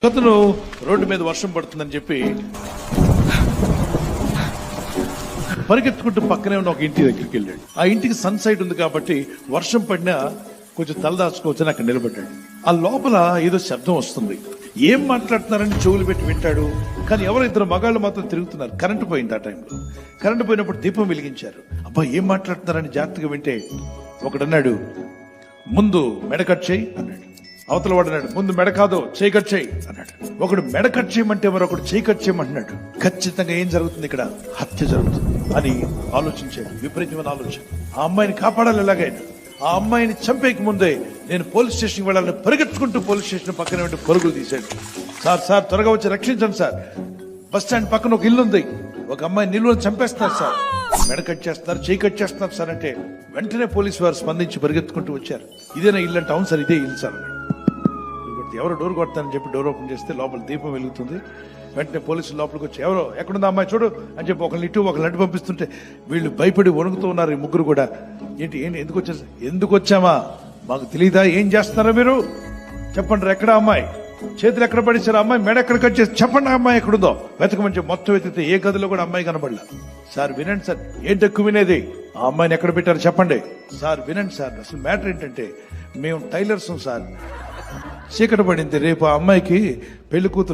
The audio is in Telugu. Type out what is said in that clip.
అతను రోడ్డు మీద వర్షం పడుతుందని చెప్పి పరిగెత్తుకుంటూ పక్కనే ఉన్న ఒక ఇంటి దగ్గరికి వెళ్ళాడు. ఆ ఇంటికి సన్ సైడ్ ఉంది కాబట్టి వర్షం పడినా కొంచెం తలదాచుకోవచ్చని అక్కడ నిలబడ్డాడు. ఆ లోపల ఏదో శబ్దం వస్తుంది. ఏం మాట్లాడుతున్నారని చెవులు పెట్టి వింటాడు. కానీ ఎవరో ఇద్దరు మగాళ్ళు మాత్రం తిరుగుతున్నారు. కరెంటు పోయింది. ఆ టైంలో కరెంటు పోయినప్పుడు దీపం వెలిగించారు. అబ్బా ఏం మాట్లాడుతున్నారని జాగ్రత్తగా వింటే ఒకడు అన్నాడు, ముందు మెడ కట్ చేయి అన్నాడు. అవతల వాడు అన్నాడు, ముందు మెడ కాదు చేయి కట్ చేయి అన్నాడు. ఒకడు మెడ కట్ చేయమంటే మరొకడు చేయి కట్ చేయమంటున్నాడు. ఖచ్చితంగా ఏం జరుగుతుంది, ఇక్కడ హత్య జరుగుతుంది అని ఆలోచించాడు. విపరీతమైన ఆలోచన. ఆ అమ్మాయిని కాపాడాలి ఎలాగైనా. ఆ అమ్మాయిని చంపేకి ముందే నేను పోలీస్ స్టేషన్కి వెళ్ళాలని పరిగెత్తుకుంటూ పోలీస్ స్టేషన్ పక్కన వెంట పరుగులు తీశాడు. సార్ త్వరగా వచ్చి రక్షించండి సార్. బస్ స్టాండ్ పక్కన ఒక ఇల్లు ఉంది. ఒక అమ్మాయి నిలువని చంపేస్తున్నారు సార్. మెడ కట్ చేస్తున్నారు, చేయి కట్ చేస్తున్నారు సార్ అంటే వెంటనే పోలీసు వారు స్పందించి పరిగెత్తుకుంటూ వచ్చారు. ఇదేనా ఇల్లు అంటే, అవును సార్ ఇదే ఇల్లు సార్. ఎవరో డోర్ కొడతానని చెప్పి డోర్ ఓపెన్ చేస్తే లోపల దీపం వెలుగుతుంది. వెంటనే పోలీసులు లోపలికి వచ్చి ఎవరో ఎక్కడుందా అమ్మాయి చూడు అని చెప్పి ఒకరిని ఇటు ఒకరిని అడ్డు పంపిస్తుంటే వీళ్ళు భయపడి వణుకుతూ ఉన్నారు. ఈ ముగ్గురు కూడా ఏంటి ఎందుకు వచ్చారు, ఎందుకు వచ్చామా మాకు తెలియదా, ఏం చేస్తున్నారా మీరు, చెప్పండి ఎక్కడ అమ్మాయి, చేతులు ఎక్కడ పడేశారు, అమ్మాయి మెడ ఎక్కడ కట్ చేసి చెప్పండి, అమ్మాయి ఎక్కడుందో వెతకమని చెప్పి మొత్తం వెతికితే ఏ గదిలో కూడా అమ్మాయి కనబడలా. సార్ వినండి సార్, ఏంటి ఎక్కువ వినేది, ఆ అమ్మాయిని ఎక్కడ పెట్టారు చెప్పండి. సార్ వినండి సార్, అసలు మ్యాటర్ ఏంటంటే మేము టైలర్స్ సార్, చీకటి పడింది, రేపు ఆ అమ్మాయికి పెళ్లి కూతురు